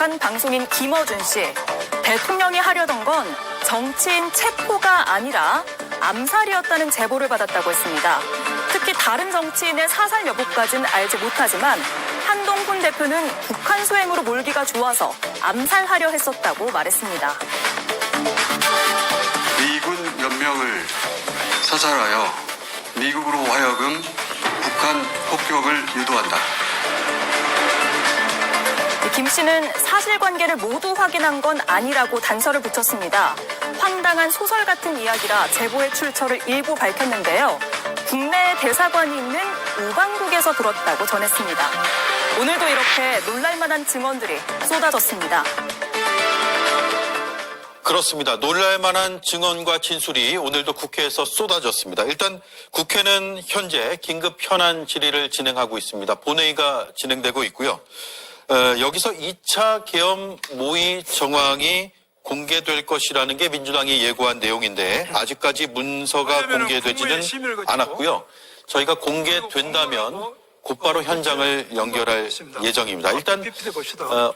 접촉한 방송인 김어준 씨. 대통령이 하려던 건 정치인 체포가 아니라 암살이었다는 제보를 받았다고 했습니다. 특히 다른 정치인의 사살 여부까지는 알지 못하지만 한동훈 대표는 북한 소행으로 몰기가 좋아서 암살하려 했었다고 말했습니다. 미군 몇 명을 사살하여 미국으로 하여금 북한 폭격을 유도한다. 김 씨는 사실관계를 모두 확인한 건 아니라고 단서를 붙였습니다. 황당한 소설 같은 이야기라 제보의 출처를 일부 밝혔는데요. 국내 대사관이 있는 우방국에서 들었다고 전했습니다. 오늘도 이렇게 놀랄만한 증언들이 쏟아졌습니다. 그렇습니다. 놀랄만한 증언과 진술이 오늘도 국회에서 쏟아졌습니다. 일단 국회는 현재 긴급 현안 질의를 진행하고 있습니다. 본회의가 진행되고 있고요. 여기서 2차 계엄 모의 정황이 공개될 것이라는 게 민주당이 예고한 내용인데 아직까지 문서가 공개되지는 않았고요. 저희가 공개된다면 곧바로 현장을 연결할 예정입니다. 일단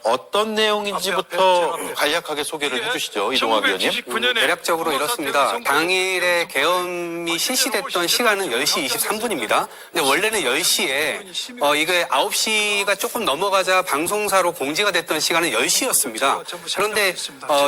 어떤 내용인지부터 간략하게 소개를 해주시죠. 이동학 의원님. 대략적으로 이렇습니다. 당일에 계엄이 실시됐던 시간은 10시 23분입니다. 근데 원래는 10시에 이게 9시가 조금 넘어가자 방송사로 공지가 됐던 시간은 10시였습니다. 그런데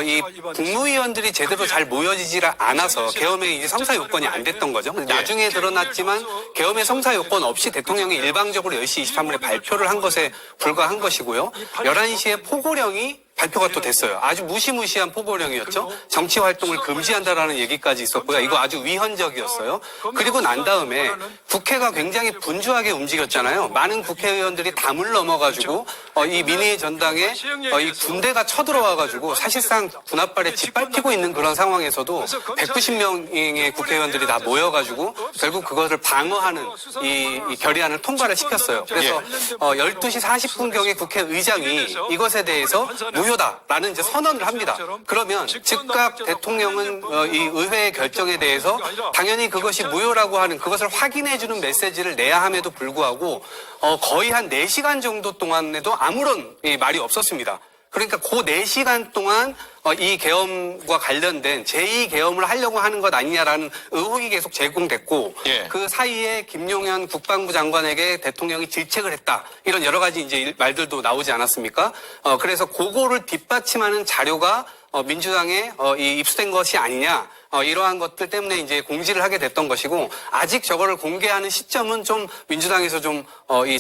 이 국무위원들이 제대로 잘 모여지질 않아서 계엄의 이제 성사 요건이 안 됐던 거죠. 나중에 드러났지만 계엄의 성사 요건 없이 대통령이 일방적으로 10시 23분에 발표를 한 것에 불과한 것이고요. 11시에 포고령이 발표가 또 됐어요. 아주 무시무시한 포고령이었죠. 정치 활동을 금지한다라는 얘기까지 있었고요. 이거 아주 위헌적이었어요. 그리고 난 다음에 국회가 굉장히 분주하게 움직였잖아요. 많은 국회의원들이 담을 넘어가지고 이 민의 전당에 이 군대가 쳐들어와가지고 사실상 군 앞발에 짓밟히고 있는 그런 상황에서도 190명의 국회의원들이 다 모여가지고 결국 그것을 방어하는 이 결의안을 통과를 시켰어요. 그래서 12시 40분경에 국회의장이 이것에 대해서 무효다라는 이제 선언을 합니다. 그러면 즉각 대통령은 이 의회의 결정에 대해서 당연히 그것이 무효라고 하는 그것을 확인해주는 메시지를 내야 함에도 불구하고 거의 한 4시간 정도 동안에도 아무런 말이 없었습니다. 그러니까 그 4시간 동안 이 계엄과 관련된 제2계엄을 하려고 하는 것 아니냐라는 의혹이 계속 제공됐고 그 사이에 김용현 국방부 장관에게 대통령이 질책을 했다. 이런 여러 가지 이제 말들도 나오지 않았습니까? 그래서 그거를 뒷받침하는 자료가 민주당에 입수된 것이 아니냐. 이러한 것들 때문에 이제 공지를 하게 됐던 것이고 아직 저거를 공개하는 시점은 좀 민주당에서 좀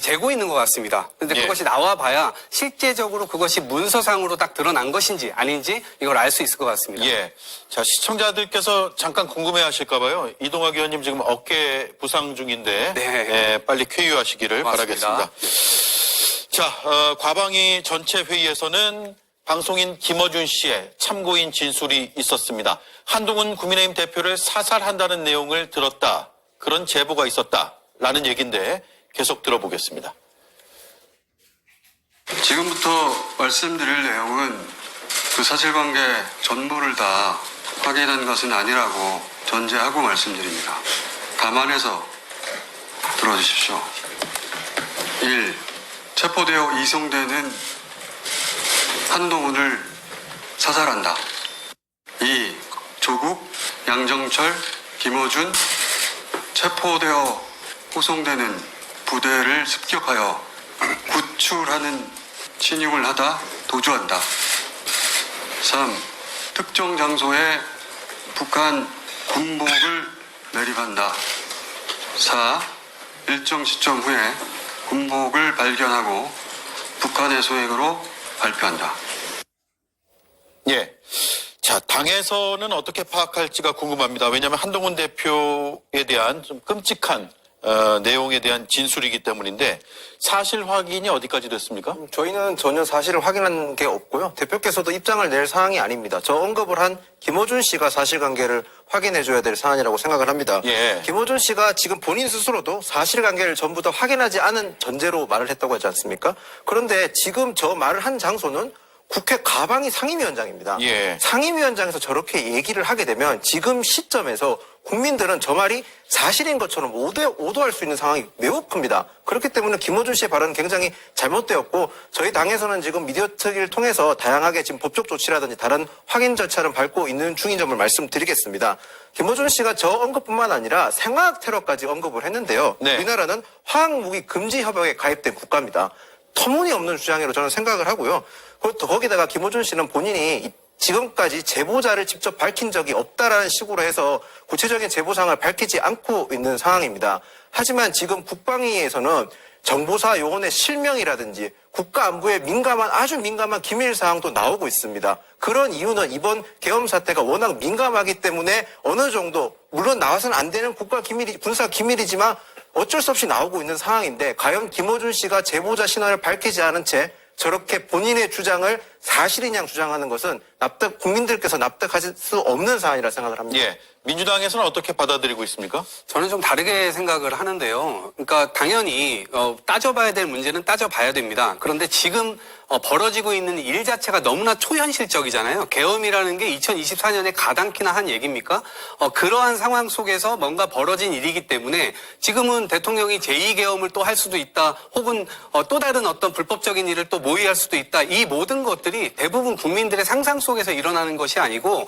재고 있는 것 같습니다. 그런데 그것이 나와봐야 실제적으로 그것이 문서상으로 딱 드러난 것인지 아닌지 이걸 알 수 있을 것 같습니다. 예. 자, 시청자들께서 잠깐 궁금해하실까봐요. 이동학 의원님 지금 어깨 부상 중인데 빨리 쾌유하시기를 바라겠습니다. 자, 과방위 전체 회의에서는 방송인 김어준 씨의 참고인 진술이 있었습니다. 한동훈 국민의힘 대표를 사살한다는 내용을 들었다. 그런 제보가 있었다라는 얘기인데 계속 들어보겠습니다. 지금부터 말씀드릴 내용은 그 사실관계 전부를 다 확인한 것은 아니라고 전제하고 말씀드립니다. 감안해서 들어주십시오. 1. 체포되어 이송되는 한동훈을 사살한다. 2. 조국, 양정철, 김어준 체포되어 호송되는 부대를 습격하여 구출하는 침입을 하다 도주한다. 3. 특정 장소에 북한 군복을 매립한다. 4. 일정 시점 후에 군복을 발견하고 북한의 소행으로 발표한다. 예. 자, 당에서는 어떻게 파악할지가 궁금합니다. 왜냐하면 한동훈 대표에 대한 좀 끔찍한 내용에 대한 진술이기 때문인데 사실 확인이 어디까지 됐습니까? 저희는 전혀 사실을 확인한 게 없고요. 대표께서도 입장을 낼 사항이 아닙니다. 저 언급을 한 김어준 씨가 사실관계를 확인해줘야 될 사안이라고 생각을 합니다. 김어준 씨가 지금 본인 스스로도 사실관계를 전부 다 확인하지 않은 전제로 말을 했다고 하지 않습니까? 그런데 지금 저 말을 한 장소는 국회 가방이 상임위원장입니다. 예. 상임위원장에서 저렇게 얘기를 하게 되면 지금 시점에서 국민들은 저 말이 사실인 것처럼 오도할 수 있는 상황이 매우 큽니다. 그렇기 때문에 김어준 씨의 발언은 굉장히 잘못되었고 저희 당에서는 지금 미디어 특위를 통해서 다양하게 지금 법적 조치라든지 다른 확인 절차를 밟고 있는 중인 점을 말씀드리겠습니다. 김어준 씨가 저 언급뿐만 아니라 생화학 테러까지 언급을 했는데요. 네. 우리나라는 화학무기 금지 협약에 가입된 국가입니다. 터무니없는 주장으로 저는 생각을 하고요. 거기다가 김어준 씨는 본인이 지금까지 제보자를 직접 밝힌 적이 없다라는 식으로 해서 구체적인 제보사항을 밝히지 않고 있는 상황입니다. 하지만 지금 국방위에서는 정보사 요원의 실명이라든지 국가안보에 아주 민감한 기밀 사항도 나오고 있습니다. 그런 이유는 이번 계엄 사태가 워낙 민감하기 때문에 어느 정도 물론 나와서는 안 되는 국가 기밀이 군사 기밀이지만 어쩔 수 없이 나오고 있는 상황인데 과연 김어준 씨가 제보자 신원을 밝히지 않은 채 저렇게 본인의 주장을 사실인 양 주장하는 것은 국민들께서 납득하실 수 없는 사안이라 생각을 합니다. 예. 민주당에서는 어떻게 받아들이고 있습니까? 저는 좀 다르게 생각을 하는데요. 그러니까 당연히 따져봐야 될 문제는 따져봐야 됩니다. 그런데 지금 벌어지고 있는 일 자체가 너무나 초현실적이잖아요. 계엄이라는 게 2024년에 가당키나 한 얘기입니까? 그러한 상황 속에서 뭔가 벌어진 일이기 때문에 지금은 대통령이 제2계엄을 또 할 수도 있다. 혹은 또 다른 어떤 불법적인 일을 또 모의할 수도 있다. 이 모든 것들이 대부분 국민들의 상상 속에서 일어나는 것이 아니고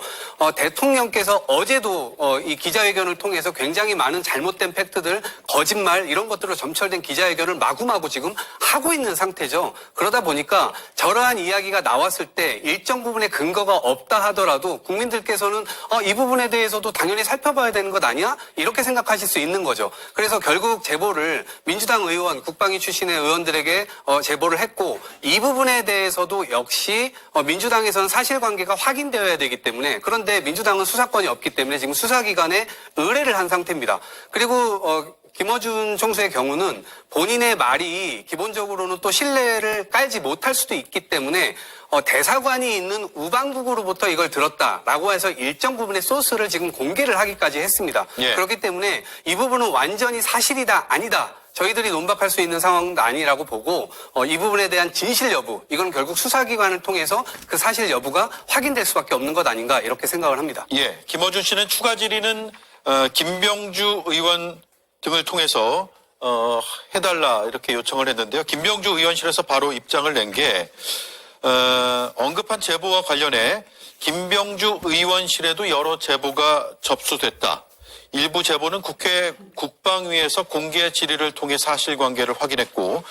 대통령께서 어제도 이 기자회견을 통해서 굉장히 많은 잘못된 팩트들, 거짓말 이런 것들로 점철된 기자회견을 마구마구 지금 하고 있는 상태죠. 그러다 보니까 저러한 이야기가 나왔을 때 일정 부분의 근거가 없다 하더라도 국민들께서는 이 부분에 대해서도 당연히 살펴봐야 되는 것 아니야? 이렇게 생각하실 수 있는 거죠. 그래서 결국 제보를 민주당 의원, 국방위 출신의 의원들에게 제보를 했고 이 부분에 대해서도 역시 민주당에서는 사실관계가 확인되어야 되기 때문에 그런데 민주당은 수사권이 없기 때문에 지금 수사기관에 의뢰를 한 상태입니다. 그리고 김어준 총수의 경우는 본인의 말이 기본적으로는 또 신뢰를 깔지 못할 수도 있기 때문에 대사관이 있는 우방국으로부터 이걸 들었다라고 해서 일정 부분의 소스를 지금 공개를 하기까지 했습니다. 예. 그렇기 때문에 이 부분은 완전히 사실이다 아니다. 저희들이 논박할 수 있는 상황도 아니라고 보고 이 부분에 대한 진실 여부 이건 결국 수사기관을 통해서 그 사실 여부가 확인될 수밖에 없는 것 아닌가 이렇게 생각을 합니다. 예. 김어준 씨는 추가 질의는 김병주 의원 등을 통해서 해달라 이렇게 요청을 했는데요. 김병주 의원실에서 바로 입장을 낸 게 언급한 제보와 관련해 김병주 의원실에도 여러 제보가 접수됐다. 일부 제보는 국회 국방위에서 공개 질의를 통해 사실관계를 확인했고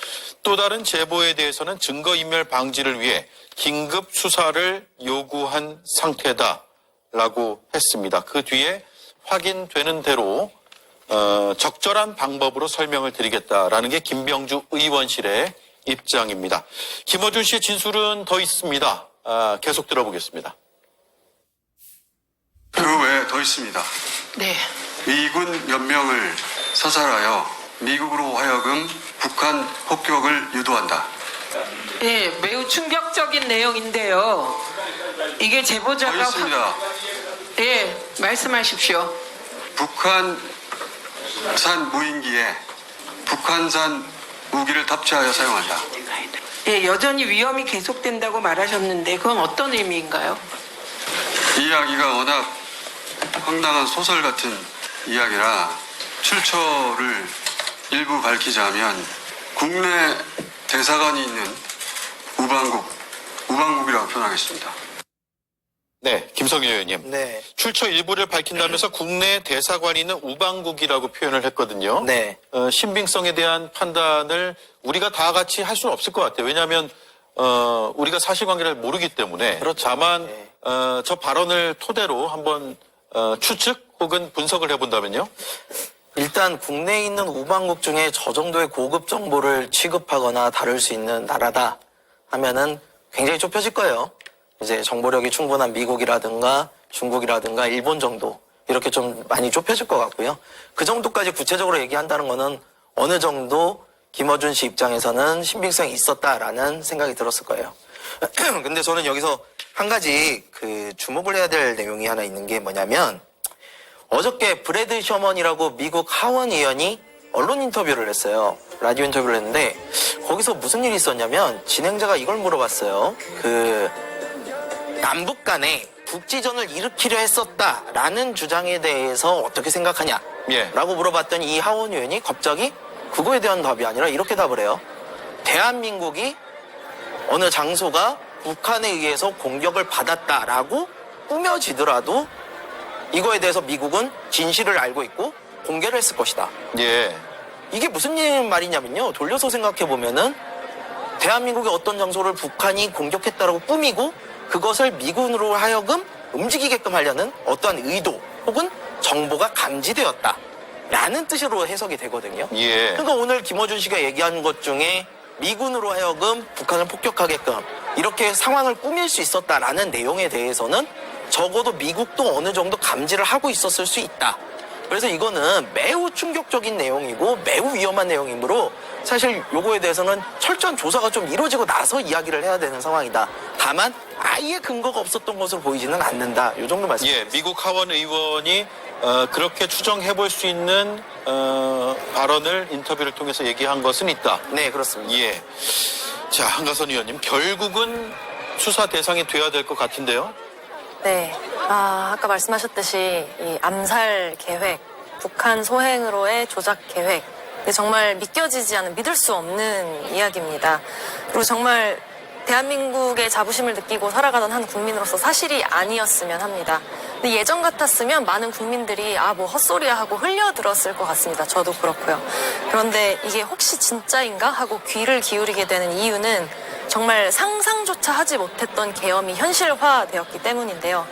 또 다른 제보에 대해서는 증거인멸 방지를 위해 긴급 수사를 요구한 상태다라고 했습니다. 그 뒤에 확인되는 대로 적절한 방법으로 설명을 드리겠다라는 게 김병주 의원실의 입장입니다. 김어준 씨의 진술은 더 있습니다. 계속 들어보겠습니다. 그 외에 더 있습니다. 네. 미군 몇 명을 사살하여 미국으로 하여금 북한 폭격을 유도한다. 예, 매우 충격적인 내용인데요. 이게 더 제보자가 있습니다. 예, 말씀하십시오. 북한산 무인기에 북한산 무기를 탑재하여 사용한다. 예, 여전히 위험이 계속된다고 말하셨는데 그건 어떤 의미인가요? 이 이야기가 워낙 황당한 소설 같은 이야기라 출처를 일부 밝히자면 국내 대사관이 있는 우방국이라고 표현하겠습니다. 네, 김성일 의원님. 네. 출처 일부를 밝힌다면서 국내 대사관이 있는 우방국이라고 표현을 했거든요. 네. 신빙성에 대한 판단을 우리가 다 같이 할 수는 없을 것 같아요. 왜냐하면 우리가 사실관계를 모르기 때문에. 그렇죠. 다만 네. 저 발언을 토대로 한번 추측 혹은 분석을 해본다면요. 일단 국내에 있는 우방국 중에 저 정도의 고급 정보를 취급하거나 다룰 수 있는 나라다 하면은 굉장히 좁혀질 거예요. 이제 정보력이 충분한 미국이라든가 중국이라든가 일본 정도 이렇게 좀 많이 좁혀질 것 같고요. 그 정도까지 구체적으로 얘기한다는 거는 어느 정도 김어준 씨 입장에서는 신빙성이 있었다라는 생각이 들었을 거예요. 근데 저는 여기서 한 가지 주목을 해야 될 내용이 하나 있는 게 뭐냐면 어저께 브래드 셔먼이라고 미국 하원 의원이 언론 인터뷰를 했어요. 라디오 인터뷰를 했는데 거기서 무슨 일이 있었냐면 진행자가 이걸 물어봤어요. 남북 간에 국지전을 일으키려 했었다라는 주장에 대해서 어떻게 생각하냐? 예. 라고 물어봤더니 이 하원 의원이 갑자기 그거에 대한 답이 아니라 이렇게 답을 해요. 대한민국이 어느 장소가 북한에 의해서 공격을 받았다라고 꾸며지더라도 이거에 대해서 미국은 진실을 알고 있고 공개를 했을 것이다. 예. 이게 무슨 말이냐면요. 돌려서 생각해 보면은 대한민국의 어떤 장소를 북한이 공격했다라고 꾸미고 그것을 미군으로 하여금 움직이게끔 하려는 어떠한 의도 혹은 정보가 감지되었다라는 뜻으로 해석이 되거든요. 예. 그러니까 오늘 김어준 씨가 얘기한 것 중에 미군으로 하여금 북한을 폭격하게끔 이렇게 상황을 꾸밀 수 있었다라는 내용에 대해서는 적어도 미국도 어느 정도 감지를 하고 있었을 수 있다. 그래서 이거는 매우 충격적인 내용이고 매우 위험한 내용이므로 사실 요거에 대해서는 철저한 조사가 좀 이루어지고 나서 이야기를 해야 되는 상황이다. 다만 아예 근거가 없었던 것으로 보이지는 않는다. 요 정도 말씀. 예, 미국 하원 의원이 그렇게 추정해 볼 수 있는 발언을 인터뷰를 통해서 얘기한 것은 있다. 네, 그렇습니다. 예. 자, 한가선 의원님, 결국은 수사 대상이 돼야 될 것 같은데요. 네. 아까 말씀하셨듯이 이 암살 계획, 북한 소행으로의 조작 계획. 정말 믿겨지지 않은, 믿을 수 없는 이야기입니다. 그리고 정말 대한민국의 자부심을 느끼고 살아가던 한 국민으로서 사실이 아니었으면 합니다. 근데 예전 같았으면 많은 국민들이 뭐 헛소리야 하고 흘려들었을 것 같습니다. 저도 그렇고요. 그런데 이게 혹시 진짜인가 하고 귀를 기울이게 되는 이유는 정말 상상조차 하지 못했던 계엄이 현실화되었기 때문인데요.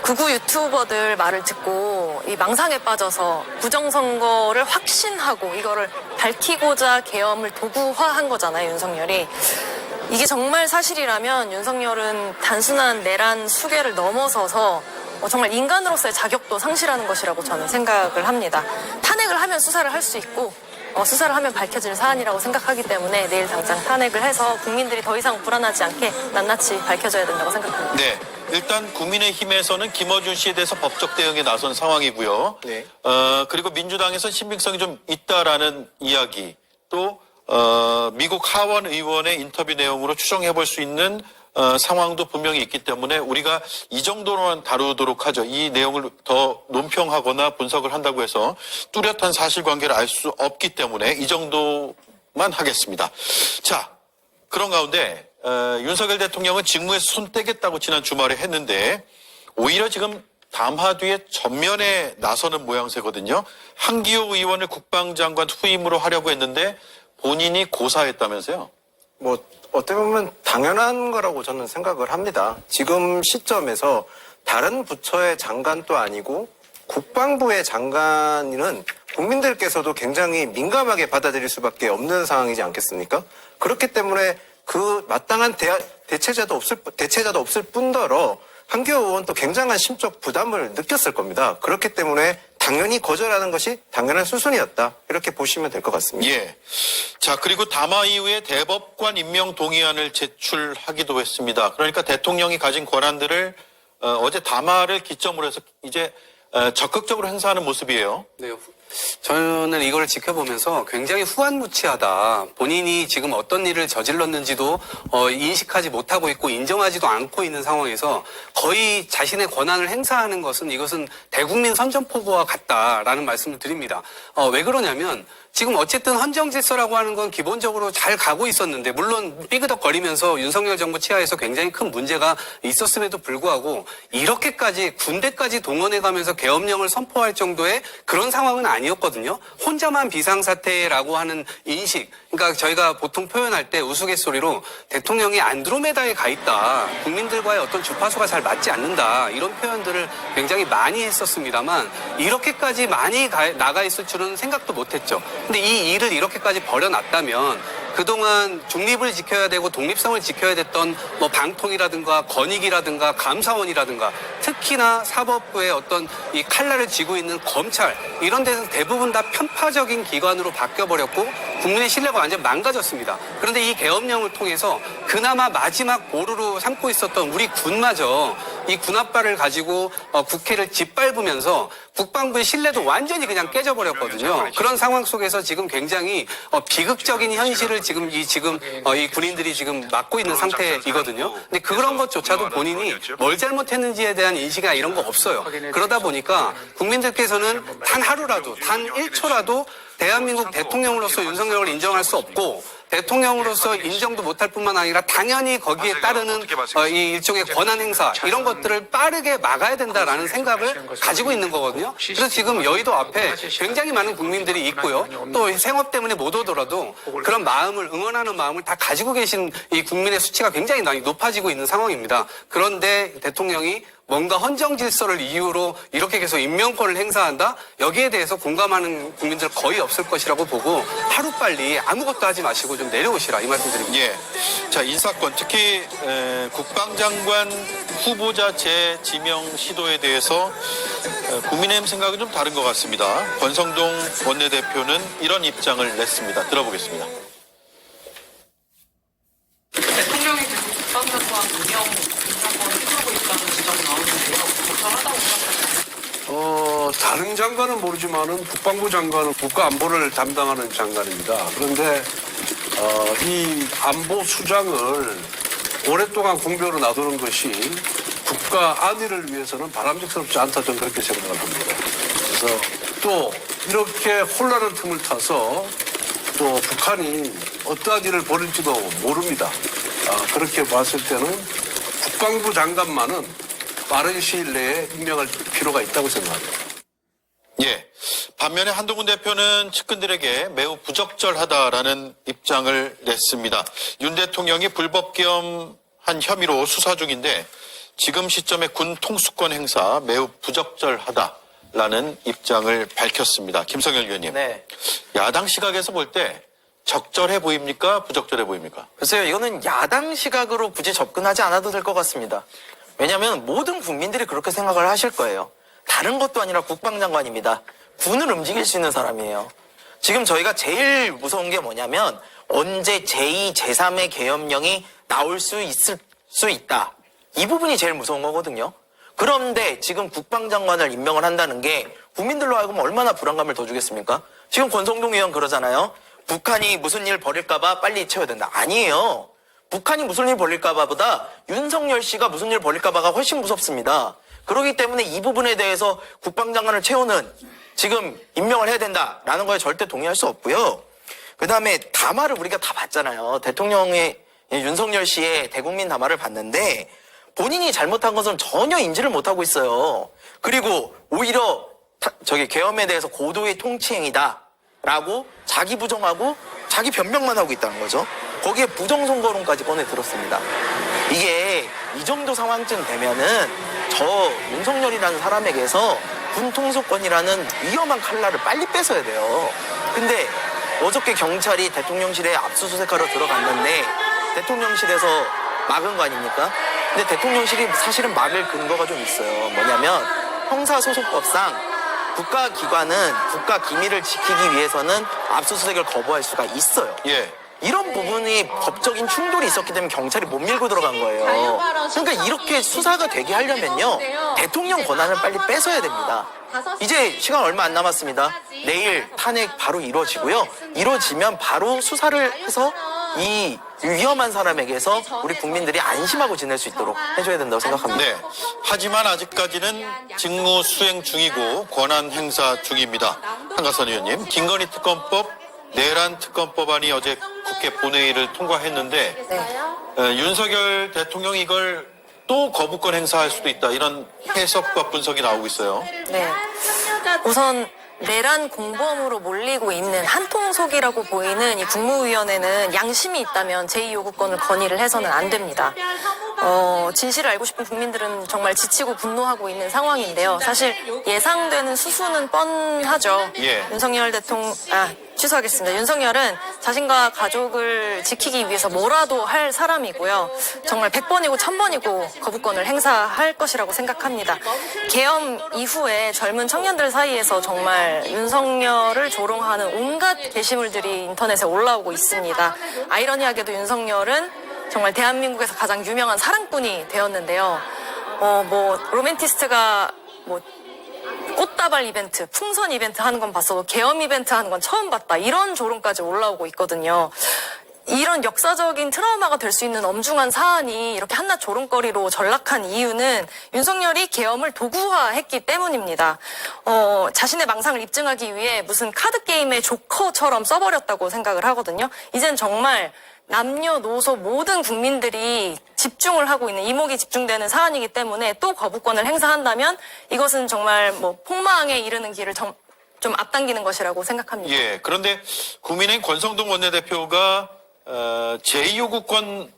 극우 유튜버들 말을 듣고 이 망상에 빠져서 부정선거를 확신하고 이거를 밝히고자 계엄을 도구화한 거잖아요, 윤석열이. 이게 정말 사실이라면 윤석열은 단순한 내란 수괴를 넘어서서 정말 인간으로서의 자격도 상실하는 것이라고 저는 생각을 합니다. 탄핵을 하면 수사를 할 수 있고 수사를 하면 밝혀질 사안이라고 생각하기 때문에 내일 당장 탄핵을 해서 국민들이 더 이상 불안하지 않게 낱낱이 밝혀져야 된다고 생각합니다. 네. 일단 국민의힘에서는 김어준 씨에 대해서 법적 대응에 나선 상황이고요. 네. 그리고 민주당에서 신빙성이 좀 있다라는 이야기, 또 미국 하원 의원의 인터뷰 내용으로 추정해 볼 수 있는 상황도 분명히 있기 때문에 우리가 이 정도로만 다루도록 하죠. 이 내용을 더 논평하거나 분석을 한다고 해서 뚜렷한 사실관계를 알 수 없기 때문에 이 정도만 하겠습니다. 자, 그런 가운데 윤석열 대통령은 직무에서 손 떼겠다고 지난 주말에 했는데 오히려 지금 담화 뒤에 전면에 나서는 모양새거든요. 한기호 의원을 국방장관 후임으로 하려고 했는데 본인이 고사했다면서요? 어떻게 보면 당연한 거라고 저는 생각을 합니다. 지금 시점에서 다른 부처의 장관도 아니고 국방부의 장관은 국민들께서도 굉장히 민감하게 받아들일 수밖에 없는 상황이지 않겠습니까? 그렇기 때문에 그 마땅한 대체자도 없을 뿐더러 한기호 의원도 굉장한 심적 부담을 느꼈을 겁니다. 그렇기 때문에 당연히 거절하는 것이 당연한 수순이었다. 이렇게 보시면 될 것 같습니다. 예. 자, 그리고 담화 이후에 대법관 임명 동의안을 제출하기도 했습니다. 그러니까 대통령이 가진 권한들을 어제 담화를 기점으로 해서 이제 적극적으로 행사하는 모습이에요. 네, 저는 이걸 지켜보면서 굉장히 후한무치하다. 본인이 지금 어떤 일을 저질렀는지도 인식하지 못하고 있고 인정하지도 않고 있는 상황에서 거의 자신의 권한을 행사하는 것은 이것은 대국민 선전포고와 같다라는 말씀을 드립니다. 왜 그러냐면 지금 어쨌든 헌정질서라고 하는 건 기본적으로 잘 가고 있었는데 물론 삐그덕거리면서 윤석열 정부 치하에서 굉장히 큰 문제가 있었음에도 불구하고 이렇게까지 군대까지 동원해가면서 계엄령을 선포할 정도의 그런 상황은 아니었거든요. 혼자만 비상사태라고 하는 인식, 그러니까 저희가 보통 표현할 때 우스갯소리로 대통령이 안드로메다에 가 있다. 국민들과의 어떤 주파수가 잘 맞지 않는다. 이런 표현들을 굉장히 많이 했었습니다만 이렇게까지 많이 나가 있을 줄은 생각도 못했죠. 근데 이 일을 이렇게까지 벌여놨다면 그동안 중립을 지켜야 되고 독립성을 지켜야 됐던 방통이라든가 권익이라든가 감사원이라든가 특히나 사법부의 어떤 이 칼날을 쥐고 있는 검찰 이런 데서 대부분 다 편파적인 기관으로 바뀌어버렸고 국민의 신뢰가 완전 망가졌습니다. 그런데 이 계엄령을 통해서 그나마 마지막 보루로 삼고 있었던 우리 군마저 이 군합발을 가지고 국회를 짓밟으면서 국방부의 신뢰도 완전히 그냥 깨져버렸거든요. 그런 상황 속에서 지금 굉장히 비극적인 현실을 지금 이 군인들이 지금 맞고 있는 상태이거든요. 근데 그런 것조차도 본인이 뭘 잘못했는지에 대한 인식이나 이런 거 없어요. 그러다 보니까 국민들께서는 단 하루라도, 단 1초라도 대한민국 대통령으로서 윤석열을 인정할 수 없고 대통령으로서 인정도 못할 뿐만 아니라 당연히 거기에 따르는 이 일종의 권한 행사 이런 것들을 빠르게 막아야 된다라는 생각을 가지고 있는 거거든요. 그래서 지금 여의도 앞에 굉장히 많은 국민들이 있고요. 또 생업 때문에 못 오더라도 그런 마음을 응원하는 마음을 다 가지고 계신 이 국민의 수치가 굉장히 많이 높아지고 있는 상황입니다. 그런데 대통령이 뭔가 헌정 질서를 이유로 이렇게 계속 임명권을 행사한다? 여기에 대해서 공감하는 국민들 거의 없을 것이라고 보고 하루빨리 아무것도 하지 마시고 좀 내려오시라 이 말씀 드립니다. 예. 자, 인사권 특히 국방장관 후보자 재지명 시도에 대해서 국민의힘 생각은 좀 다른 것 같습니다. 권성동 원내대표는 이런 입장을 냈습니다. 들어보겠습니다. 대통령이 계속 국방장관 운영 한번 해보고 있다는 지적이 나오는데요. 적절하다고 생각하세요? 다른 장관은 모르지만은 국방부 장관은 국가안보를 담당하는 장관입니다. 그런데 이 안보 수장을 오랫동안 공백으로 놔두는 것이 국가 안위를 위해서는 바람직스럽지 않다 저는 그렇게 생각을 합니다. 그래서 또 이렇게 혼란한 틈을 타서 또 북한이 어떠한 일을 벌일지도 모릅니다. 그렇게 봤을 때는 국방부 장관만은 빠른 시일 내에 임명할 필요가 있다고 생각합니다. 예. 반면에 한동훈 대표는 측근들에게 매우 부적절하다라는 입장을 냈습니다. 윤 대통령이 불법 계엄한 혐의로 수사 중인데 지금 시점에 군 통수권 행사 매우 부적절하다라는 입장을 밝혔습니다. 김성열 의원님. 네. 야당 시각에서 볼 때 적절해 보입니까? 부적절해 보입니까? 글쎄요, 이거는 야당 시각으로 굳이 접근하지 않아도 될 것 같습니다. 왜냐하면 모든 국민들이 그렇게 생각을 하실 거예요. 다른 것도 아니라 국방장관입니다. 군을 움직일 수 있는 사람이에요. 지금 저희가 제일 무서운 게 뭐냐면 언제 제2, 제3의 계엄령이 나올 수 있을 수 있다. 이 부분이 제일 무서운 거거든요. 그런데 지금 국방장관을 임명을 한다는 게 국민들로 하여금 얼마나 불안감을 더 주겠습니까? 지금 권성동 의원 그러잖아요. 북한이 무슨 일 벌일까봐 빨리 채워야 된다. 아니에요. 북한이 무슨 일 벌일까봐보다 윤석열 씨가 무슨 일 벌일까봐가 훨씬 무섭습니다. 그렇기 때문에 이 부분에 대해서 국방장관을 채우는 지금 임명을 해야 된다라는 거에 절대 동의할 수 없고요. 그 다음에 담화를 우리가 다 봤잖아요. 대통령의 윤석열 씨의 대국민 담화를 봤는데 본인이 잘못한 것은 전혀 인지를 못하고 있어요. 그리고 오히려 계엄에 대해서 고도의 통치행위다라고 자기 부정하고 자기 변명만 하고 있다는 거죠. 거기에 부정선거론까지 꺼내 들었습니다. 이게 이 정도 상황쯤 되면은 저 윤석열이라는 사람에게서 군 통수권이라는 위험한 칼날을 빨리 뺏어야 돼요. 근데 어저께 경찰이 대통령실에 압수수색하러 들어갔는데 대통령실에서 막은 거 아닙니까? 근데 대통령실이 사실은 막을 근거가 좀 있어요. 뭐냐면 형사소송법상 국가기관은 국가 기밀을 지키기 위해서는 압수수색을 거부할 수가 있어요. 예. 이런 부분이 법적인 충돌이 있었기 때문에 경찰이 못 밀고 들어간 거예요. 그러니까 이렇게 수사가 되게 하려면요. 대통령 권한을 빨리 뺏어야 됩니다. 이제 시간 얼마 안 남았습니다. 내일 탄핵 바로 이루어지고요. 이루어지면 바로 수사를 해서 이 위험한 사람에게서 우리 국민들이 안심하고 지낼 수 있도록 해줘야 된다고 생각합니다. 네. 하지만 아직까지는 직무 수행 중이고 권한 행사 중입니다. 한가선 의원님, 김건희 특검법, 내란 특검법안이 어제 국회 본회의를 통과했는데 윤석열 대통령이 이걸 또 거부권 행사할 수도 있다. 이런 해석과 분석이 나오고 있어요. 네. 우선 내란 공범으로 몰리고 있는 한통속이라고 보이는 이 국무위원회는 양심이 있다면 제2요구권을 건의를 해서는 안 됩니다. 진실을 알고 싶은 국민들은 정말 지치고 분노하고 있는 상황인데요. 사실 예상되는 수순은 뻔하죠. 예. 윤석열 취소하겠습니다. 윤석열은 자신과 가족을 지키기 위해서 뭐라도 할 사람이고요. 정말 100번이고 1000번이고 거부권을 행사할 것이라고 생각합니다. 계엄 이후에 젊은 청년들 사이에서 정말 윤석열을 조롱하는 온갖 게시물들이 인터넷에 올라오고 있습니다. 아이러니하게도 윤석열은 정말 대한민국에서 가장 유명한 사랑꾼이 되었는데요. 뭐 로맨티스트가 뭐 꽃다발 이벤트, 풍선 이벤트 하는 건 봤어도 계엄 이벤트 하는 건 처음 봤다. 이런 조롱까지 올라오고 있거든요. 이런 역사적인 트라우마가 될 수 있는 엄중한 사안이 이렇게 한낱 조롱거리로 전락한 이유는 윤석열이 계엄을 도구화했기 때문입니다. 자신의 망상을 입증하기 위해 무슨 카드게임의 조커처럼 써버렸다고 생각을 하거든요. 이젠 정말 남녀노소 모든 국민들이 집중을 하고 있는, 이목이 집중되는 사안이기 때문에 또 거부권을 행사한다면 이것은 정말 뭐 폭망에 이르는 길을 좀 앞당기는 것이라고 생각합니다. 예. 그런데 국민의힘 권성동 원내대표가 제2요구권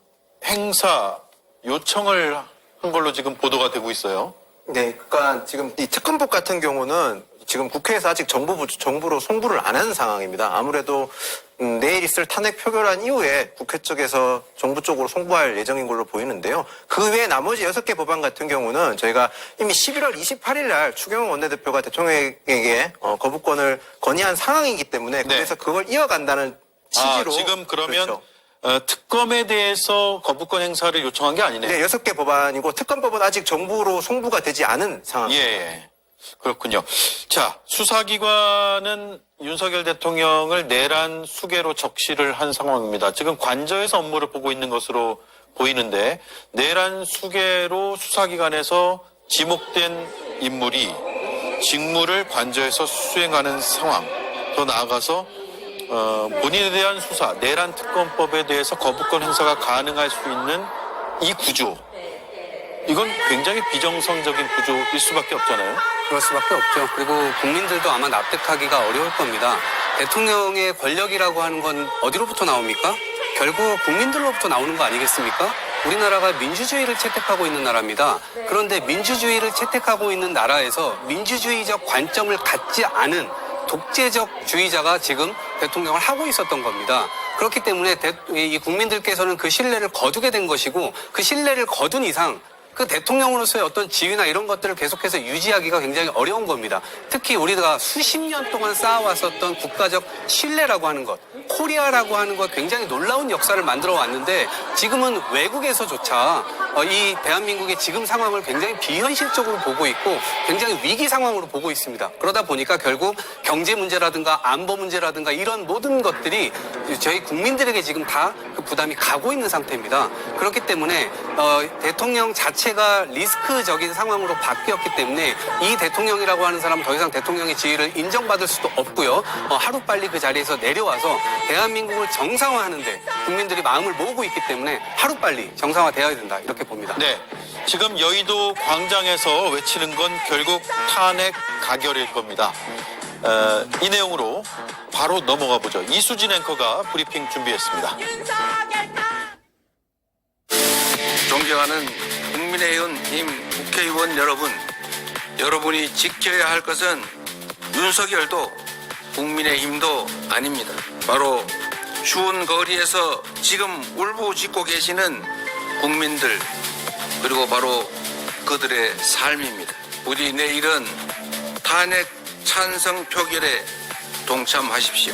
행사 요청을 한 걸로 지금 보도가 되고 있어요. 네, 그러니까 지금 이 특검법 같은 경우는 지금 국회에서 아직 정부로 송부를 안 한 상황입니다. 아무래도 내일 있을 탄핵 표결한 이후에 국회 쪽에서 정부 쪽으로 송부할 예정인 걸로 보이는데요. 그 외에 나머지 6개 법안 같은 경우는 저희가 이미 11월 28일 날 추경호 원내대표가 대통령에게 거부권을 건의한 상황이기 때문에 그래서 그걸 이어간다는 취지로. 지금 그러면 그렇죠. 특검에 대해서 거부권 행사를 요청한 게 아니네요. 네, 6개 법안이고 특검법은 아직 정부로 송부가 되지 않은 상황입니다. 예. 그렇군요. 자, 수사기관은 윤석열 대통령을 내란 수계로 적시를 한 상황입니다. 지금 관저에서 업무를 보고 있는 것으로 보이는데 내란 수계로 수사기관에서 지목된 인물이 직무를 관저에서 수행하는 상황. 더 나아가서 본인에 대한 수사, 내란 특검법에 대해서 거부권 행사가 가능할 수 있는 이 구조. 이건 굉장히 비정상적인 구조일 수밖에 없잖아요. 그럴 수밖에 없죠. 그리고 국민들도 아마 납득하기가 어려울 겁니다. 대통령의 권력이라고 하는 건 어디로부터 나옵니까? 결국 국민들로부터 나오는 거 아니겠습니까? 우리나라가 민주주의를 채택하고 있는 나라입니다. 그런데 민주주의를 채택하고 있는 나라에서 민주주의적 관점을 갖지 않은 독재적 주의자가 지금 대통령을 하고 있었던 겁니다. 그렇기 때문에 이 국민들께서는 그 신뢰를 거두게 된 것이고 그 신뢰를 거둔 이상 그 대통령으로서의 어떤 지위나 이런 것들을 계속해서 유지하기가 굉장히 어려운 겁니다. 특히 우리가 수십 년 동안 쌓아왔었던 국가적 신뢰라고 하는 것, 코리아라고 하는 것 굉장히 놀라운 역사를 만들어 왔는데 지금은 외국에서조차 이 대한민국의 지금 상황을 굉장히 비현실적으로 보고 있고 굉장히 위기 상황으로 보고 있습니다. 그러다 보니까 결국 경제 문제라든가 안보 문제라든가 이런 모든 것들이 저희 국민들에게 지금 다 그 부담이 가고 있는 상태입니다. 그렇기 때문에 대통령 자체가 리스크적인 상황으로 바뀌었기 때문에 이 대통령이라고 하는 사람은 더 이상 대통령의 지위를 인정받을 수도 없고요. 하루빨리 그 자리에서 내려와서 대한민국을 정상화하는데 국민들이 마음을 모으고 있기 때문에 하루빨리 정상화되어야 된다 이렇게 봅니다. 네. 지금 여의도 광장에서 외치는 건 결국 탄핵 가결일 겁니다. 이 내용으로 바로 넘어가 보죠. 이수진 앵커가 브리핑 준비했습니다. 존경하는 국민의힘 국회의원 여러분, 여러분이 지켜야 할 것은 윤석열도 국민의힘도 아닙니다. 바로 추운 거리에서 지금 울부짖고 계시는 국민들, 그리고 바로 그들의 삶입니다. 우리 내일은 탄핵 찬성 표결에 동참하십시오.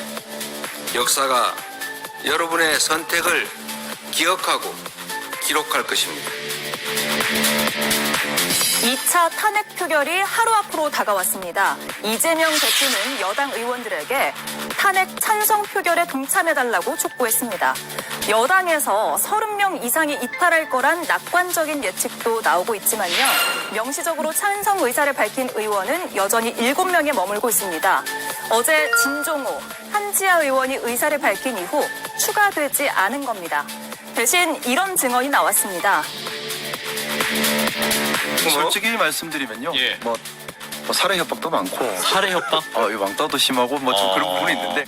역사가 여러분의 선택을 기억하고 기록할 것입니다. 2차 탄핵 표결이 하루 앞으로 다가왔습니다. 이재명 대표는 여당 의원들에게 탄핵 찬성 표결에 동참해달라고 촉구했습니다. 여당에서 30명 이상이 이탈할 거란 낙관적인 예측도 나오고 있지만요. 명시적으로 찬성 의사를 밝힌 의원은 여전히 7명에 머물고 있습니다. 어제 진종호, 한지아 의원이 의사를 밝힌 이후 추가되지 않은 겁니다. 대신 이런 증언이 나왔습니다. 솔직히 말씀드리면요. 뭐 살해 협박도 많고 살해 협박? 왕따도 심하고 뭐 좀 그런 부분이 있는데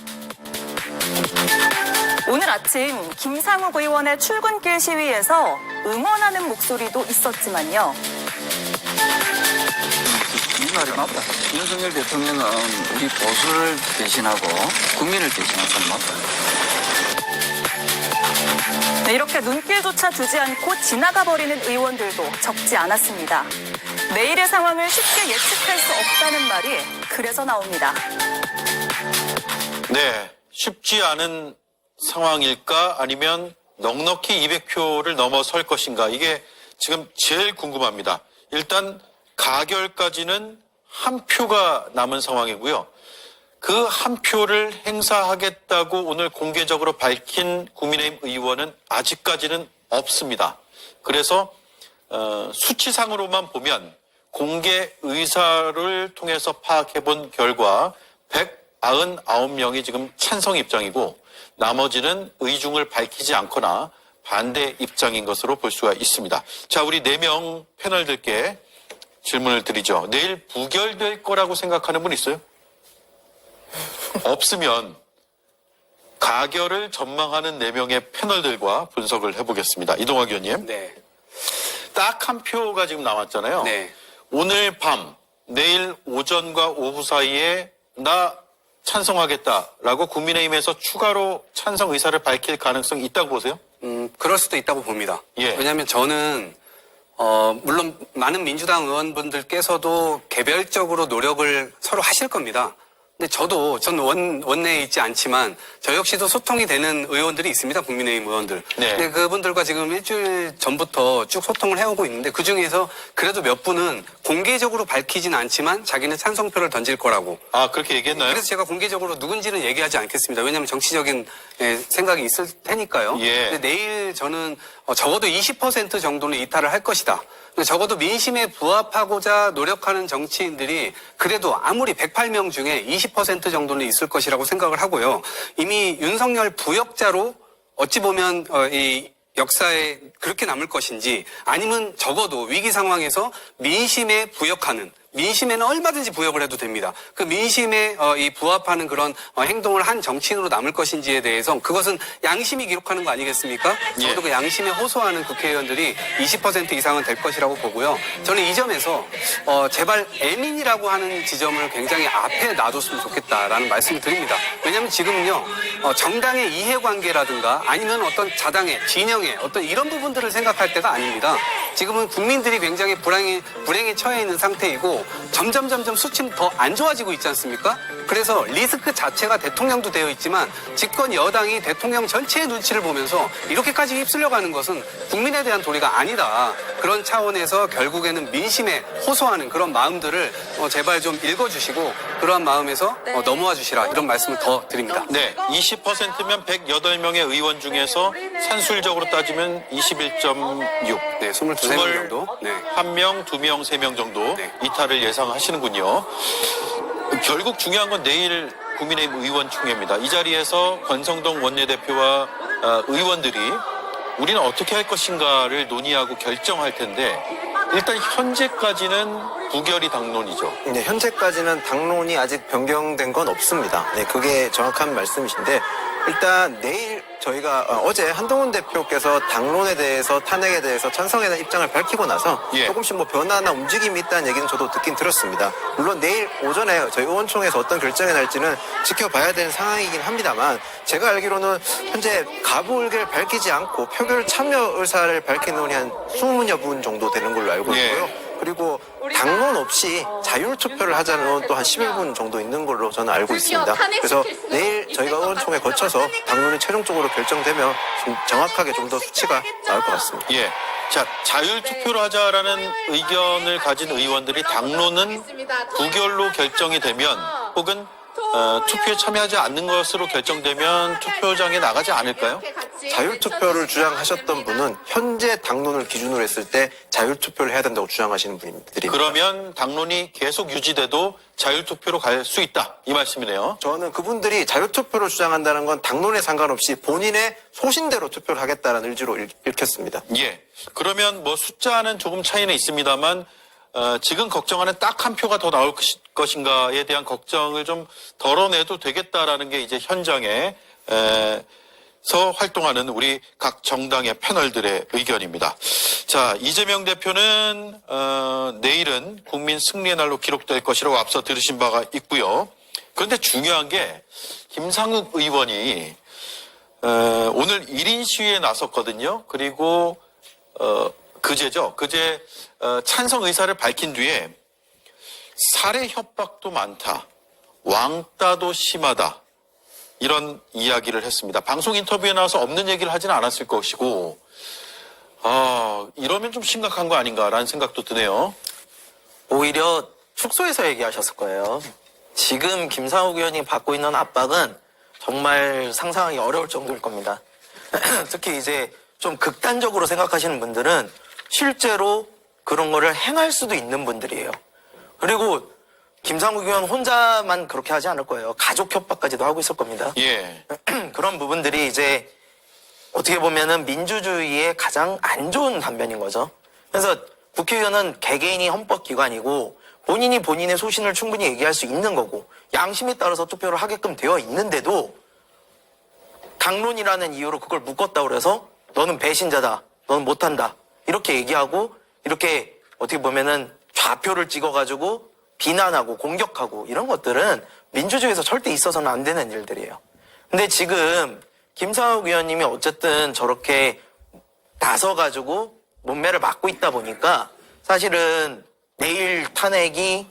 오늘 아침 김상욱 의원의 출근길 시위에서 응원하는 목소리도 있었지만요. 이 말이 맞다. 윤석열 대통령은 우리 보수를 대신하고 국민을 대신한 사람 맞다. 네, 이렇게 눈길조차 주지 않고 지나가 버리는 의원들도 적지 않았습니다. 내일의 상황을 쉽게 예측할 수 없다는 말이 그래서 나옵니다. 네. 쉽지 않은 상황일까? 아니면 넉넉히 200표를 넘어설 것인가? 이게 지금 제일 궁금합니다. 일단 가결까지는 한 표가 남은 상황이고요. 그 한 표를 행사하겠다고 오늘 공개적으로 밝힌 국민의힘 의원은 아직까지는 없습니다. 그래서 수치상으로만 보면 공개 의사를 통해서 파악해본 결과 199명이 지금 찬성 입장이고 나머지는 의중을 밝히지 않거나 반대 입장인 것으로 볼 수가 있습니다. 자, 우리 4명 패널들께 질문을 드리죠. 내일 부결될 거라고 생각하는 분 있어요? 없으면 가결을 전망하는 4명의 패널들과 분석을 해보겠습니다. 이동학 의원님. 네. 딱 한 표가 지금 나왔잖아요. 네. 오늘 밤, 내일 오전과 오후 사이에 나 찬성하겠다라고 국민의힘에서 추가로 찬성 의사를 밝힐 가능성이 있다고 보세요? 그럴 수도 있다고 봅니다. 예. 왜냐하면 저는 물론 많은 민주당 의원분들께서도 개별적으로 노력을 서로 하실 겁니다. 근데 전 원내에 있지 않지만 저 역시도 소통이 되는 의원들이 있습니다. 국민의힘 의원들. 네. 근데 그분들과 지금 일주일 전부터 쭉 소통을 해오고 있는데 그중에서 그래도 몇 분은 공개적으로 밝히진 않지만 자기는 찬성표를 던질 거라고. 아, 그렇게 얘기했나요? 그래서 제가 공개적으로 누군지는 얘기하지 않겠습니다. 왜냐하면 정치적인 생각이 있을 테니까요. 예. 근데 내일 저는 적어도 20% 정도는 이탈을 할 것이다. 적어도 민심에 부합하고자 노력하는 정치인들이 그래도 아무리 108명 중에 20% 정도는 있을 것이라고 생각을 하고요. 이미 윤석열 부역자로 어찌 보면 이 역사에 그렇게 남을 것인지 아니면 적어도 위기 상황에서 민심에 부역하는 민심에는 얼마든지 부역을 해도 됩니다. 그 민심에 이 부합하는 그런 행동을 한 정치인으로 남을 것인지에 대해서 그것은 양심이 기록하는 거 아니겠습니까? 저도 그 양심에 호소하는 국회의원들이 20% 이상은 될 것이라고 보고요. 저는 이 점에서 제발 애민이라고 하는 지점을 굉장히 앞에 놔뒀으면 좋겠다라는 말씀을 드립니다. 왜냐하면 지금은요 정당의 이해관계라든가 아니면 어떤 자당의 진영의 어떤 이런 부분들을 생각할 때가 아닙니다. 지금은 국민들이 굉장히 불행에 처해 있는 상태이고 점점 수치는 더 안 좋아지고 있지 않습니까? 그래서 리스크 자체가 대통령도 되어 있지만 집권 여당이 대통령 전체의 눈치를 보면서 이렇게까지 휩쓸려 가는 것은 국민에 대한 도리가 아니다. 그런 차원에서 결국에는 민심에 호소하는 그런 마음들을 제발 좀 읽어주시고 그러한 마음에서 넘어와 주시라 이런 말씀을 더 드립니다. 네, 20%면 108명의 의원 중에서 산술적으로 따지면 21.6. 네, 22명 정도. 네. 1명, 2명, 3명 정도 네. 이탈을 예상하시는군요. 결국 중요한 건 내일 국민의힘 의원총회입니다. 이 자리에서 권성동 원내대표와 의원들이 우리는 어떻게 할 것인가를 논의하고 결정할 텐데 일단 현재까지는 부결이 당론이죠. 네, 현재까지는 당론이 아직 변경된 건 없습니다. 네, 그게 정확한 말씀이신데 일단 내일 저희가 어제 한동훈 대표께서 당론에 대해서 탄핵에 대해서 찬성에 대한 입장을 밝히고 나서 조금씩 뭐 변화나 움직임이 있다는 얘기는 저도 듣긴 들었습니다. 물론 내일 오전에 저희 의원총회에서 어떤 결정이 날지는 지켜봐야 되는 상황이긴 합니다만 제가 알기로는 현재 가부 의견을 밝히지 않고 표결 참여 의사를 밝힌 의원이 한 20여 분 정도 되는 걸로 알고 있고요. 그리고 당론 없이 자율투표를 하자는 의원 또 한 11분 정도 있는 걸로 저는 알고 있습니다. 그래서 내일 저희가 의원총회 거쳐서 당론이 최종적으로 결정되면 좀 정확하게 좀 더 수치가 나올 것 같습니다. 예. 자, 자율투표로 하자라는 의견을 가진 의원들이 당론은 부결로 결정이 되면 혹은 투표에 참여하지 않는 것으로 결정되면 투표장에 나가지 않을까요? 자율투표를 주장하셨던 분은 현재 당론을 기준으로 했을 때 자율투표를 해야 된다고 주장하시는 분들입니다. 그러면 당론이 계속 유지돼도 자율투표로 갈 수 있다 이 말씀이네요. 저는 그분들이 자율투표를 주장한다는 건 당론에 상관없이 본인의 소신대로 투표를 하겠다는 의지로 읽혔습니다. 예. 그러면 뭐 숫자는 조금 차이는 있습니다만 지금 걱정하는 딱 한 표가 더 나올 것인가에 대한 걱정을 좀 덜어내도 되겠다라는 게 이제 현장에서 활동하는 우리 각 정당의 패널들의 의견입니다. 자, 이재명 대표는 내일은 국민 승리의 날로 기록될 것이라고 앞서 들으신 바가 있고요. 그런데 중요한 게 김상욱 의원이 오늘 1인 시위에 나섰거든요. 그리고 그제 찬성 의사를 밝힌 뒤에 살해 협박도 많다, 왕따도 심하다 이런 이야기를 했습니다. 방송 인터뷰에 나와서 없는 얘기를 하지는 않았을 것이고 이러면 좀 심각한 거 아닌가라는 생각도 드네요. 오히려 축소해서 얘기하셨을 거예요. 지금 김상욱 의원이 받고 있는 압박은 정말 상상하기 어려울 정도일 겁니다. 특히 이제 좀 극단적으로 생각하시는 분들은 실제로 그런 거를 행할 수도 있는 분들이에요. 그리고 김상욱 의원 혼자만 그렇게 하지 않을 거예요. 가족 협박까지도 하고 있을 겁니다. 예. 그런 부분들이 이제 어떻게 보면은 민주주의의 가장 안 좋은 단면인 거죠. 그래서 국회의원은 개개인이 헌법기관이고 본인이 본인의 소신을 충분히 얘기할 수 있는 거고 양심에 따라서 투표를 하게끔 되어 있는데도 당론이라는 이유로 그걸 묶었다고 그래서 너는 배신자다, 너는 못한다 이렇게 얘기하고 이렇게 어떻게 보면은 좌표를 찍어가지고 비난하고 공격하고 이런 것들은 민주주의에서 절대 있어서는 안 되는 일들이에요. 근데 지금 김상욱 의원님이 어쨌든 저렇게 나서가지고 몸매를 맞고 있다 보니까 사실은 내일 탄핵이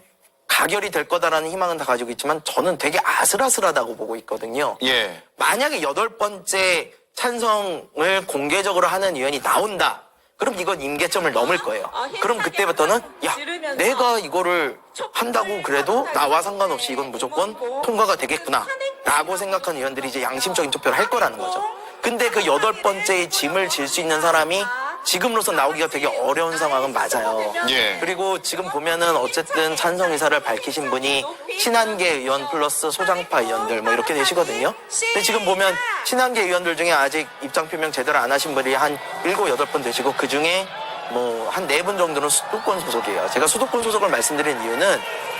가결이 될 거다라는 희망은 다 가지고 있지만 저는 되게 아슬아슬하다고 보고 있거든요. 예. 만약에 8번째 찬성을 공개적으로 하는 의원이 나온다. 그럼 이건 임계점을 넘을 거예요. 그럼 그때부터는 야, 내가 이거를 한다고 그래도 나와 상관없이 이건 무조건 통과가 되겠구나 라고 생각하는 의원들이 이제 양심적인 투표를 할 거라는 거죠. 근데 그 8번째의 짐을 질 수 있는 사람이 지금으로서 나오기가 되게 어려운 상황은 맞아요. 예. 그리고 지금 보면은 어쨌든 찬성 의사를 밝히신 분이 친한계 의원 플러스 소장파 의원들 뭐 이렇게 되시거든요. 근데 지금 보면 친한계 의원들 중에 아직 입장 표명 제대로 안 하신 분이 한 7, 8분 되시고 그 중에 뭐 한 4분 정도는 수도권 소속이에요. 제가 수도권 소속을 말씀드린 이유는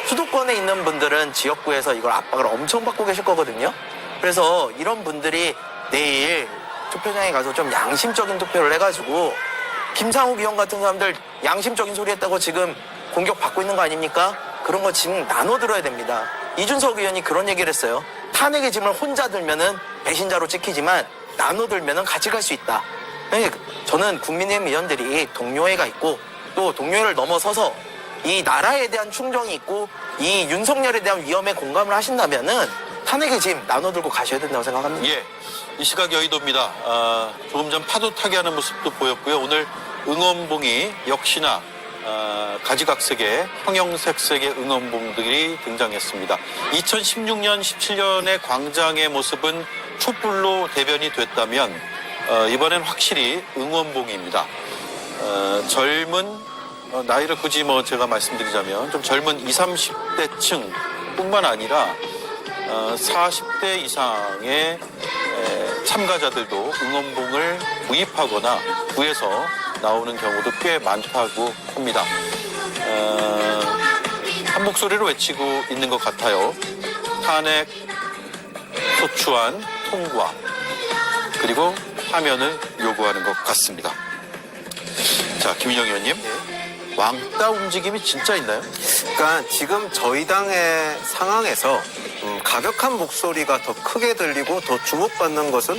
수도권에 있는 분들은 지역구에서 이걸 압박을 엄청 받고 계실 거거든요. 그래서 이런 분들이 내일 투표장에 가서 좀 양심적인 투표를 해가지고 김상욱 의원 같은 사람들 양심적인 소리 했다고 지금 공격받고 있는 거 아닙니까? 그런 거 지금 나눠 들어야 됩니다. 이준석 의원이 그런 얘기를 했어요. 탄핵의 짐을 혼자 들면은 배신자로 찍히지만 나눠 들면은 같이 갈 수 있다. 저는 국민의힘 의원들이 동료애가 있고 또 동료애를 넘어서서 이 나라에 대한 충정이 있고 이 윤석열에 대한 위험에 공감을 하신다면은 탄핵의 짐 나눠 들고 가셔야 된다고 생각합니다. 예. 이 시각 여의도입니다. 조금 전 파도 타기 하는 모습도 보였고요. 오늘 응원봉이 역시나 가지각색의 형형색색의 응원봉들이 등장했습니다. 2016년, 17년의 광장의 모습은 촛불로 대변이 됐다면 이번엔 확실히 응원봉입니다. 젊은 나이를 굳이 뭐 제가 말씀드리자면 좀 젊은 20, 30대층 뿐만 아니라 40대 이상의 참가자들도 응원봉을 구입하거나 구해서 나오는 경우도 꽤 많다고 합니다. 한 목소리로 외치고 있는 것 같아요. 탄핵, 소추안, 통과, 그리고 파면을 요구하는 것 같습니다. 자, 김인영 의원님. 왕따 움직임이 진짜 있나요? 그러니까 지금 저희 당의 상황에서 가격한 목소리가 더 크게 들리고 더 주목받는 것은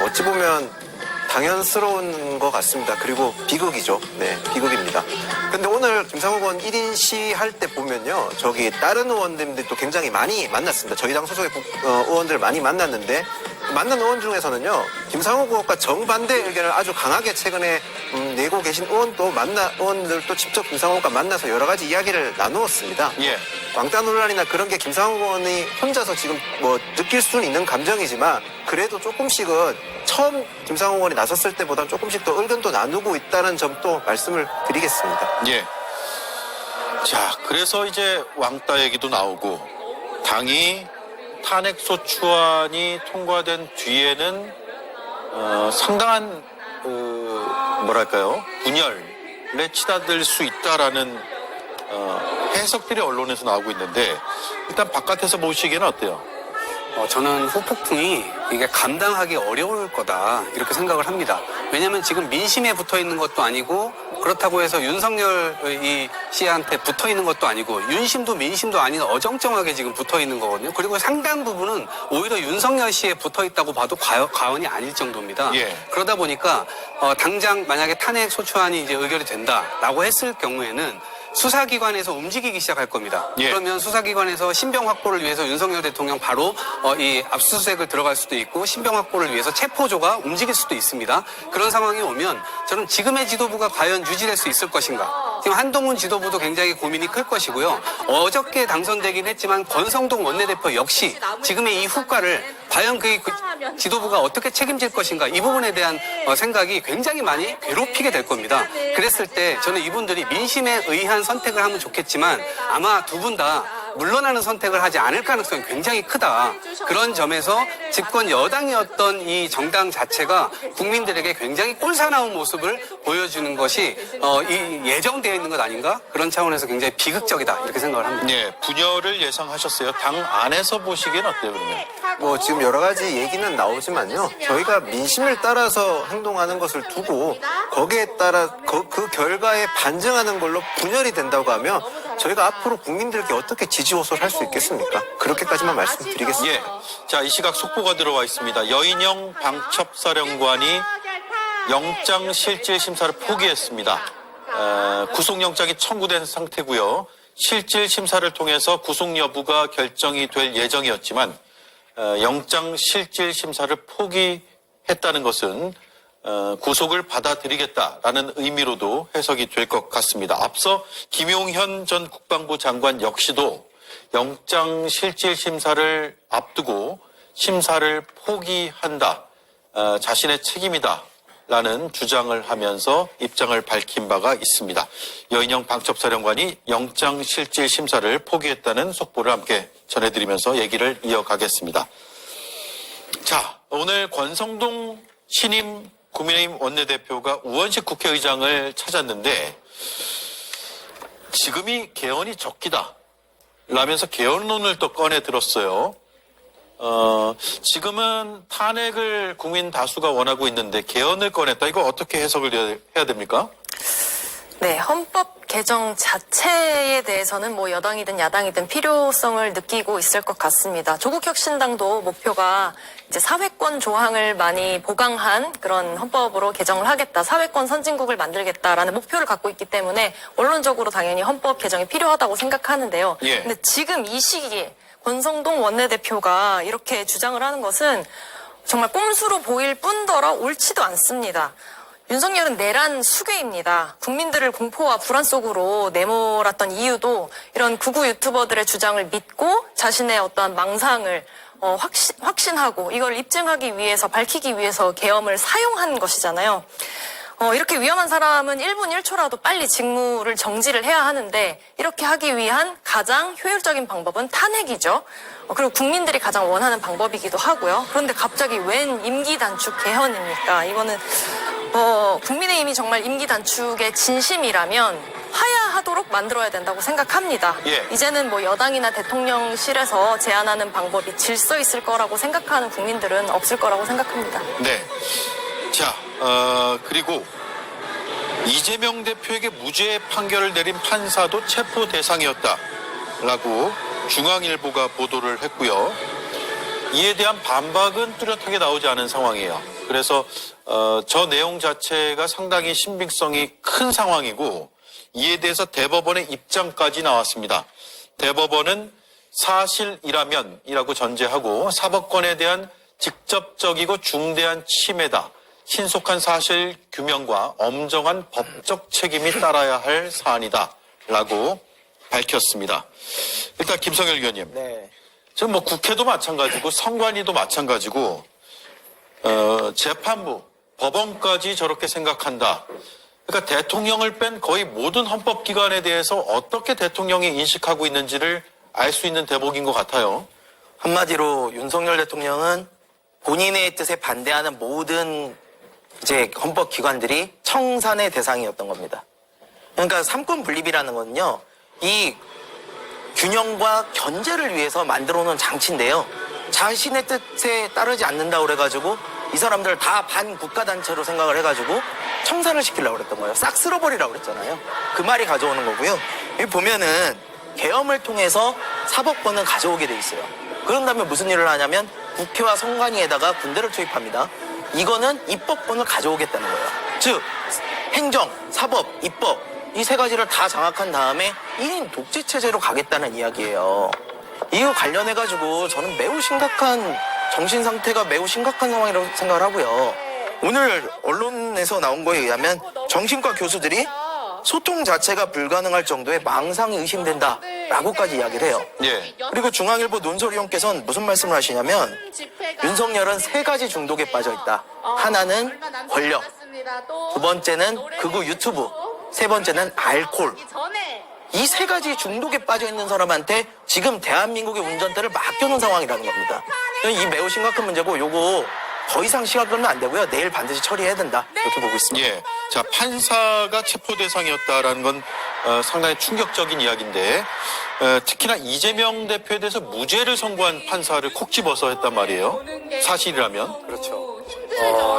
어찌 보면 당연스러운 것 같습니다. 그리고 비극이죠. 네, 비극입니다. 근데 오늘 김상욱 의원 1인 시할 때 보면요. 저기 다른 의원님들도 굉장히 많이 만났습니다. 저희 당 소속의 의원들 많이 만났는데 만난 의원 중에서는요. 김상욱 의원과 정반대 의견을 아주 강하게 최근에 내고 계신 의원들도 직접 김상욱 의원과 만나서 여러 가지 이야기를 나누었습니다. 예. 왕따 논란이나 그런 게 김상욱 의원이 혼자서 지금 뭐 느낄 수는 있는 감정이지만 그래도 조금씩은 처음 김상욱 의원이 나섰을 때보다 조금씩 더 의견도 나누고 있다는 점도 말씀을 드리겠습니다. 예. 자, 그래서 이제 왕따 얘기도 나오고 당이 탄핵소추안이 통과된 뒤에는 상당한 뭐랄까요 분열에 치닫을 수 있다라는 해석들이 언론에서 나오고 있는데 일단 바깥에서 보시기에는 어때요? 저는 후폭풍이 이게 감당하기 어려울 거다 이렇게 생각을 합니다. 왜냐하면 지금 민심에 붙어 있는 것도 아니고 그렇다고 해서 윤석열 씨한테 붙어 있는 것도 아니고 윤심도 민심도 아닌 어정쩡하게 지금 붙어 있는 거거든요. 그리고 상당 부분은 오히려 윤석열 씨에 붙어 있다고 봐도 과언이 아닐 정도입니다. 예. 그러다 보니까 당장 만약에 탄핵 소추안이 이제 의결이 된다라고 했을 경우에는 수사기관에서 움직이기 시작할 겁니다. 예. 그러면 수사기관에서 신병 확보를 위해서 윤석열 대통령 바로 이 압수수색을 들어갈 수도 있고 신병 확보를 위해서 체포조가 움직일 수도 있습니다. 그런 상황이 오면 저는 지금의 지도부가 과연 유지될 수 있을 것인가. 지금 한동훈 지도부도 굉장히 고민이 클 것이고요. 어저께 당선되긴 했지만 권성동 원내대표 역시 지금의 이 후과를 과연 그 지도부가 어떻게 책임질 것인가 이 부분에 대한 생각이 굉장히 많이 괴롭히게 될 겁니다. 그랬을 때 저는 이분들이 민심에 의한 선택을 하면 좋겠지만 아마 두 분 다 물러나는 선택을 하지 않을 가능성이 굉장히 크다. 그런 점에서 집권 여당이었던 이 정당 자체가 국민들에게 굉장히 꼴사나운 모습을 보여주는 것이 예정되어 있는 것 아닌가? 그런 차원에서 굉장히 비극적이다 이렇게 생각을 합니다. 네, 분열을 예상하셨어요. 당 안에서 보시기엔 어때요, 그러면? 뭐 지금 여러 가지 얘기는 나오지만요. 저희가 민심을 따라서 행동하는 것을 두고 거기에 따라 그 결과에 반증하는 걸로 분열이 된다고 하면 저희가 앞으로 국민들께 어떻게 지지 호소를 할 수 있겠습니까? 그렇게까지만 말씀드리겠습니다. 예. 자, 이 시각 속보가 들어와 있습니다. 여인영 방첩사령관이 영장 실질 심사를 포기했습니다. 구속영장이 청구된 상태고요. 실질 심사를 통해서 구속 여부가 결정이 될 예정이었지만 영장 실질 심사를 포기했다는 것은 구속을 받아들이겠다라는 의미로도 해석이 될 것 같습니다. 앞서 김용현 전 국방부 장관 역시도 영장 실질 심사를 앞두고 심사를 포기한다. 자신의 책임이다라는 주장을 하면서 입장을 밝힌 바가 있습니다. 여인영 방첩사령관이 영장 실질 심사를 포기했다는 속보를 함께 전해드리면서 얘기를 이어가겠습니다. 자, 오늘 권성동 신임 국민의힘 원내대표가 우원식 국회의장을 찾았는데 지금이 개헌이 적기다 라면서 개헌론을 또 꺼내 들었어요. 지금은 탄핵을 국민 다수가 원하고 있는데 개헌을 꺼냈다. 이거 어떻게 해석을 해야 됩니까? 네, 헌법 개정 자체에 대해서는 뭐 여당이든 야당이든 필요성을 느끼고 있을 것 같습니다. 조국혁신당도 목표가 이제 사회권 조항을 많이 보강한 그런 헌법으로 개정을 하겠다, 사회권 선진국을 만들겠다라는 목표를 갖고 있기 때문에 원론적으로 당연히 헌법 개정이 필요하다고 생각하는데요. 예. 근데 지금 이 시기에 권성동 원내대표가 이렇게 주장을 하는 것은 정말 꼼수로 보일 뿐더러 옳지도 않습니다. 윤석열은 내란 수괴입니다. 국민들을 공포와 불안 속으로 내몰았던 이유도 이런 극우 유튜버들의 주장을 믿고 자신의 어떠한 망상을 확신하고 이걸 입증하기 위해서, 밝히기 위해서 계엄을 사용한 것이잖아요. 이렇게 위험한 사람은 1분 1초라도 빨리 직무를 정지를 해야 하는데 이렇게 하기 위한 가장 효율적인 방법은 탄핵이죠. 그리고 국민들이 가장 원하는 방법이기도 하고요. 그런데 갑자기 웬 임기 단축 개헌입니까? 이거는 국민의힘이 정말 임기 단축의 진심이라면 하야하도록 만들어야 된다고 생각합니다. 예. 이제는 뭐 여당이나 대통령실에서 제안하는 방법이 질서 있을 거라고 생각하는 국민들은 없을 거라고 생각합니다. 네. 자, 그리고 이재명 대표에게 무죄 판결을 내린 판사도 체포 대상이었다라고 중앙일보가 보도를 했고요. 이에 대한 반박은 뚜렷하게 나오지 않은 상황이에요. 그래서 저 내용 자체가 상당히 신빙성이 큰 상황이고 이에 대해서 대법원의 입장까지 나왔습니다. 대법원은 사실이라면이라고 전제하고 사법권에 대한 직접적이고 중대한 침해다. 신속한 사실 규명과 엄정한 법적 책임이 따라야 할 사안이다. 라고 밝혔습니다. 일단 김성열 의원님. 네. 지금 뭐 국회도 마찬가지고 선관위도 마찬가지고 재판부, 법원까지 저렇게 생각한다. 그러니까 대통령을 뺀 거의 모든 헌법기관에 대해서 어떻게 대통령이 인식하고 있는지를 알 수 있는 대목인 것 같아요. 한마디로 윤석열 대통령은 본인의 뜻에 반대하는 모든 이제 헌법기관들이 청산의 대상이었던 겁니다. 그러니까 삼권 분립이라는 건요, 이 균형과 견제를 위해서 만들어 놓은 장치인데요. 자신의 뜻에 따르지 않는다고 그래가지고 이 사람들을 다 반국가단체로 생각을 해가지고 청산을 시키려고 그랬던 거예요. 싹 쓸어버리라고 그랬잖아요. 그 말이 가져오는 거고요. 여기 보면은 계엄을 통해서 사법권은 가져오게 돼 있어요. 그런 다음에 무슨 일을 하냐면 국회와 선관위에다가 군대를 투입합니다. 이거는 입법권을 가져오겠다는 거예요. 즉 행정, 사법, 입법 이 세 가지를 다 장악한 다음에 1인 독재 체제로 가겠다는 이야기예요. 이거 관련해가지고 저는 매우 심각한 정신 상태가 매우 심각한 상황이라고 생각을 하고요. 오늘 언론에서 나온 거에 의하면 정신과 교수들이 소통 자체가 불가능할 정도의 망상이 의심된다라고까지 이야기를 해요. 예. 그리고 중앙일보 논설위원께서는 무슨 말씀을 하시냐면 윤석열은 세 가지 중독에 빠져 있다. 하나는 권력, 두 번째는 극우 유튜브, 세 번째는 알코올. 이 세 가지 중독에 빠져 있는 사람한테 지금 대한민국의 운전대를 맡겨놓은 상황이라는 겁니다. 이 매우 심각한 문제고 요거 더 이상 시간 끌면 안 되고요. 내일 반드시 처리해야 된다. 이렇게 보고 있습니다. 예. 자, 판사가 체포 대상이었다라는 건 상당히 충격적인 이야기인데 특히나 이재명 대표에 대해서 무죄를 선고한 판사를 콕 집어서 했단 말이에요. 사실이라면. 그렇죠.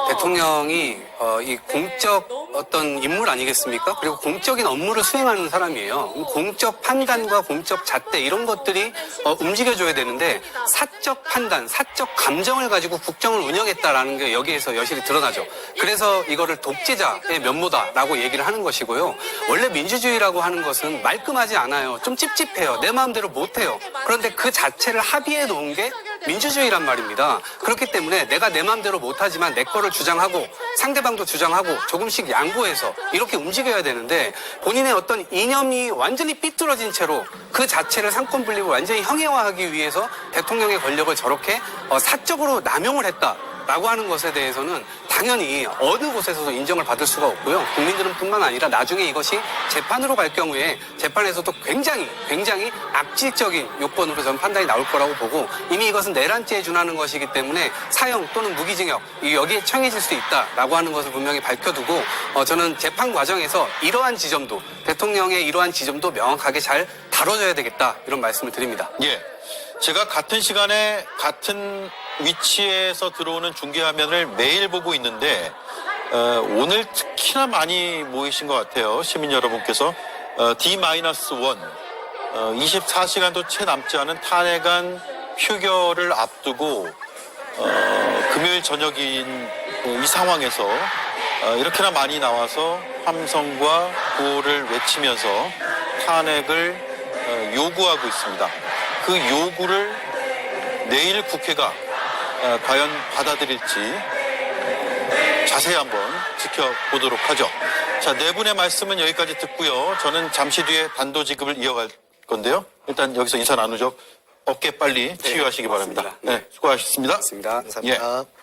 대통령이 이 공적 어떤 인물 아니겠습니까? 그리고 공적인 업무를 수행하는 사람이에요. 공적 판단과 공적 잣대 이런 것들이 움직여줘야 되는데 사적 판단, 사적 감정을 가지고 국정을 운영했다라는 게 여기에서 여실히 드러나죠. 그래서 이거를 독재자의 면모다라고 얘기를 하는 것이고요. 원래 민주주의라고 하는 것은 말끔하지 않아요. 좀 찝찝해요. 내 마음대로 못해요. 그런데 그 자체를 합의해 놓은 게 민주주의란 말입니다. 그렇기 때문에 내가 내 마음대로 못하지만 내 거를 주장하고 상대방도 주장하고 조금씩 양보해서 이렇게 움직여야 되는데 본인의 어떤 이념이 완전히 삐뚤어진 채로 그 자체를 상권 분립을 완전히 형해화하기 위해서 대통령의 권력을 저렇게 사적으로 남용을 했다라고 하는 것에 대해서는 당연히 어느 곳에서도 인정을 받을 수가 없고요. 국민들은 뿐만 아니라 나중에 이것이 재판으로 갈 경우에 재판에서도 굉장히 악질적인 요건으로 저는 판단이 나올 거라고 보고 이미 이것은 내란죄에 준하는 것이기 때문에 사형 또는 무기징역 여기에 처해질 수 있다라고 하는 것을 분명히 밝혀두고 저는 재판 과정에서 이러한 지점도 대통령의 이러한 지점도 명확하게 잘 다뤄져야 되겠다 이런 말씀을 드립니다. 예. 제가 같은 시간에 같은 위치에서 들어오는 중계화면을 매일 보고 있는데 오늘 특히나 많이 모이신 것 같아요. 시민 여러분께서 D-1 24시간도 채 남지 않은 탄핵안 표결을 앞두고 금요일 저녁인 이 상황에서 이렇게나 많이 나와서 함성과 구호를 외치면서 탄핵을 요구하고 있습니다. 그 요구를 내일 국회가 과연 받아들일지 자세히 한번 지켜보도록 하죠. 자, 네 분의 말씀은 여기까지 듣고요. 저는 잠시 뒤에 단도직입을 이어갈 건데요. 일단 여기서 인사 나누죠. 어깨 빨리 치유하시기 바랍니다. 네, 수고하셨습니다. 고맙습니다. 감사합니다. 예.